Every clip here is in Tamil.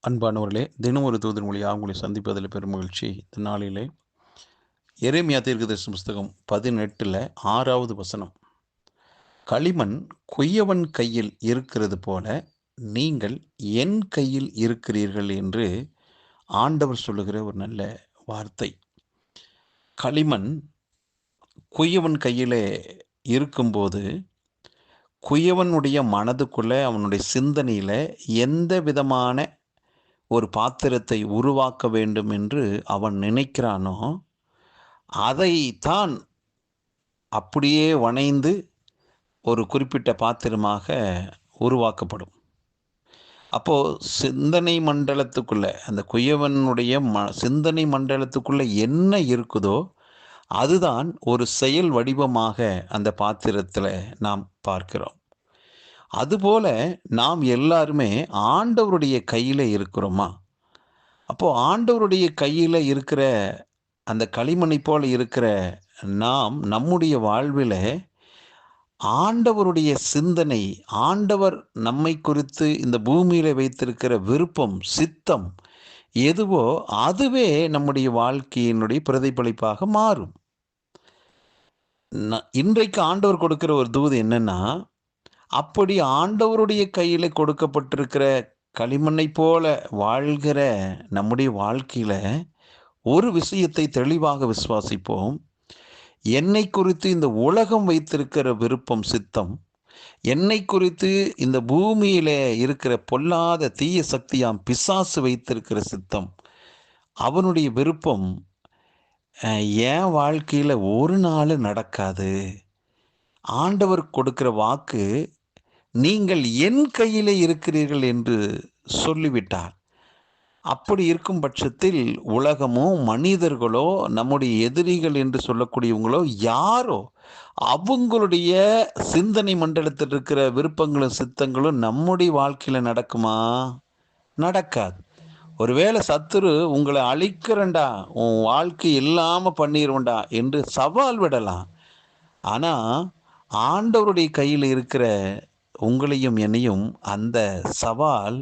அன்பானவர்களே, தினம் ஒரு தூதன் மொழியாக உங்களை சந்திப்பதில் பெரும் மகிழ்ச்சி. இந்த நாளிலே எரேமியா தீர்க்கதரிசன புஸ்தகம் 18 6வது வசனம். களிமண் குயவன் கையில் இருக்கிறது போல நீங்கள் என் கையில் இருக்கிறீர்கள் என்று ஆண்டவர் சொல்லுகிற ஒரு நல்ல வார்த்தை. களிமண் குயவன் கையிலே இருக்கும்போது குயவனுடைய மனதுக்குள்ளே, அவனுடைய சிந்தனையில எந்த விதமான ஒரு பாத்திரத்தை உருவாக்க வேண்டும் என்று அவன் நினைக்கிறானோ, அதைத்தான் அப்படியே வணைந்து ஒரு குறிப்பிட்ட பாத்திரமாக உருவாக்கப்படும். அப்போ சிந்தனை மண்டலத்துக்குள்ள, அந்த குயவனுடைய சிந்தனை மண்டலத்துக்குள்ள என்ன இருக்குதோ அதுதான் ஒரு செயல் வடிவமாக அந்த பாத்திரத்தில் நாம் பார்க்கிறோம். அதுபோல நாம் எல்லாருமே ஆண்டவருடைய கையில் இருக்கிறோமா? அப்போ ஆண்டவருடைய கையில் இருக்கிற அந்த களிமண்ணை போல இருக்கிற நாம் நம்முடைய வாழ்வில் ஆண்டவருடைய சிந்தனை, ஆண்டவர் நம்மை குறித்து இந்த பூமியில் வைத்திருக்கிற விருப்பம், சித்தம் எதுவோ அதுவே நம்முடைய வாழ்க்கையினுடைய பிரதிபலிப்பாக மாறும். இன்றைக்கு ஆண்டவர் கொடுக்கிற ஒரு தூது என்னன்னா, அப்படி ஆண்டவருடைய கையில் கொடுக்கப்பட்டிருக்கிற களிமண்ணை போல வாழ்கிற நம்முடைய வாழ்க்கையில ஒரு விஷயத்தை தெளிவாக விசுவாசிப்போம். என்னை குறித்து இந்த உலகம் வைத்திருக்கிற விருப்பம், சித்தம், என்னை குறித்து இந்த பூமியில இருக்கிற பொல்லாத தீய சக்தியாம் பிசாசு வைத்திருக்கிற சித்தம், அவனுடைய விருப்பம் என் வாழ்க்கையில ஒரு நாள் நடக்காது. ஆண்டவர் கொடுக்கிற வாக்கு, நீங்கள் என் கையிலே இருக்கிறீர்கள் என்று சொல்லிவிட்டார். அப்படி இருக்கும் பட்சத்தில் உலகமோ, மனிதர்களோ, நம்முடைய எதிரிகள் என்று சொல்லக்கூடியவங்களோ யாரோ, அவங்களுடைய சிந்தனை மண்டலத்தில் இருக்கிற விருப்பங்களும் சித்தங்களும் நம்முடைய வாழ்க்கையில் நடக்குமா? நடக்காது. ஒருவேளை சத்துரு உங்களை அழிக்கிறண்டா, உன் வாழ்க்கை இல்லாமல் பண்ணிடுவேண்டா என்று சவால் விடலாம். ஆனால் ஆண்டவருடைய கையில் இருக்கிற உங்களையும் என்னையும் அந்த சவால்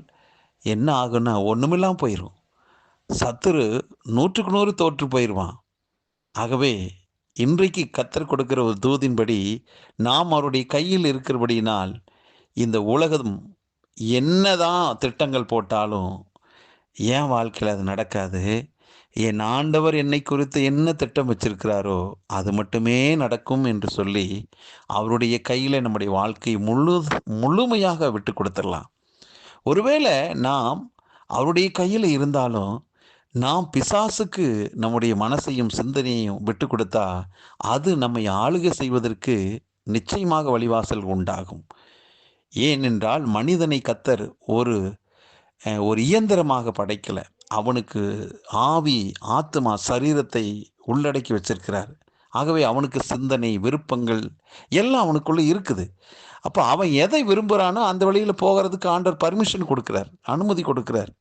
என்ன ஆகுன்னா ஒன்றுமில்லாமல் போயிடும். சத்துரு 100க்கு 100 தோற்று போயிடுவான். ஆகவே இன்றைக்கு கர்த்தர் கொடுக்கிற ஒரு தூதின்படி நாம் அவருடைய கையில் இருக்கிறபடியினால் இந்த உலகம் என்னதான் திட்டங்கள் போட்டாலும் என் வாழ்க்கையில் அது நடக்காது. என் ஆண்டவர் என்னை குறித்து என்ன திட்டம் வச்சிருக்கிறாரோ அது மட்டுமே நடக்கும் என்று சொல்லி அவருடைய கையில் நம்முடைய வாழ்க்கையை முழுமையாக விட்டு கொடுத்துடலாம். ஒருவேளை நாம் அவருடைய கையில் இருந்தாலும் நாம் பிசாசுக்கு நம்முடைய மனசையும் சிந்தனையையும் விட்டு கொடுத்தா அது நம்மை ஆளுகை செய்வதற்கு நிச்சயமாக வழிவாசல் உண்டாகும். ஏனென்றால் மனிதனை கர்த்தர் ஒரு இயந்திரமாக படைக்கல. அவனுக்கு ஆவி, ஆத்மா, சரீரத்தை உள்ளடக்கி வச்சிருக்கிறார். ஆகவே அவனுக்கு சிந்தனை, விருப்பங்கள் எல்லாம் அவனுக்குள்ள இருக்குது. அப்போ அவன் எதை விரும்புகிறானோ அந்த வழியில் போகிறதுக்கு ஆண்டவர் பர்மிஷன் கொடுக்குறார், அனுமதி கொடுக்குறார்.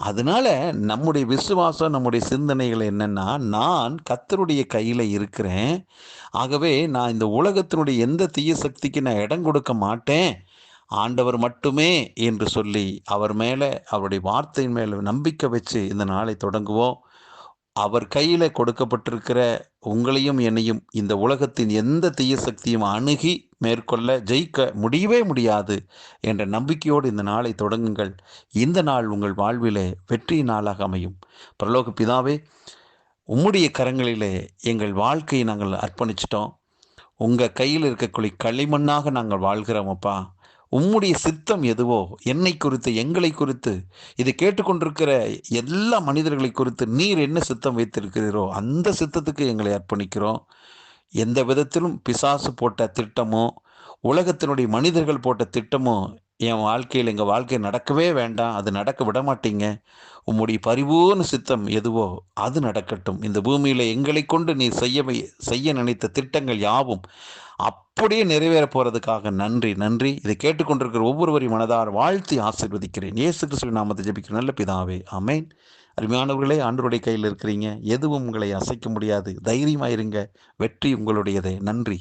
அதனால நம்முடைய விசுவாசம், நம்முடைய சிந்தனைகள் என்னன்னா, நான் கர்த்தருடைய கையில் இருக்கிறேன். ஆகவே நான் இந்த உலகத்தினுடைய எந்த தீய சக்திக்கு நான் இடம் கொடுக்க மாட்டேன், ஆண்டவர் மட்டுமே என்று சொல்லி அவர் மேலே, அவருடைய வார்த்தையின் மேலே நம்பிக்கை வச்சு இந்த நாளை தொடங்குவோம். அவர் கையில் கொடுக்கப்பட்டிருக்கிற உங்களையும் என்னையும் இந்த உலகத்தின் எந்த தீய சக்தியும் அணுகி மேற்கொள்ள ஜெயிக்க முடியவே முடியாது என்ற நம்பிக்கையோடு இந்த நாளை தொடங்குங்கள். இந்த நாள் உங்கள் வாழ்விலே வெற்றி நாளாக அமையும். பரலோக பிதாவே, உம்முடைய கரங்களிலே எங்கள் வாழ்க்கையை நாங்கள் அர்ப்பணிச்சிட்டோம். உங்கள் கையில் இருக்கக்கூடிய களிமண்ணாக நாங்கள் வாழ்கிறோம் அப்பா. உம்முடைய சித்தம் எதுவோ, என்னை குறித்து, எங்களை குறித்து, இதை கேட்டுக்கொண்டிருக்கிற எல்லா மனிதர்களை குறித்து நீர் என்ன சித்தம் வைத்திருக்கிறீரோ அந்த சித்தத்துக்கு எங்களை அர்ப்பணிக்கிறோம். எந்த விதத்திலும் பிசாசு போட்ட திட்டமோ, உலகத்தினுடைய மனிதர்கள் போட்ட திட்டமோ என் வாழ்க்கையில், எங்கள் வாழ்க்கை நடக்கவே வேண்டாம், அது நடக்க விட மாட்டீங்க. உம்முடைய பரிபூர்ண சித்தம் எதுவோ அது நடக்கட்டும். இந்த பூமியில் எங்களை கொண்டு நீர் செய்ய நினைத்த திட்டங்கள் யாவும் அப்படியே நிறைவேற போகிறதுக்காக நன்றி நன்றி. இதை கேட்டுக்கொண்டிருக்கிற ஒவ்வொருவரையும் மனதார வாழ்த்தி ஆசீர்வதிக்கிறேன். இயேசு கிறிஸ்துவின் நாமத்தை ஜெபிக்கிற நல்ல பிதாவே, ஆமென். அருமையானவர்களே, ஆண்டவருடைய கையில் இருக்கிறீங்க. எதுவும் உங்களை அசைக்க முடியாது. தைரியமாக இருங்க. வெற்றி உங்களுடையதே. நன்றி.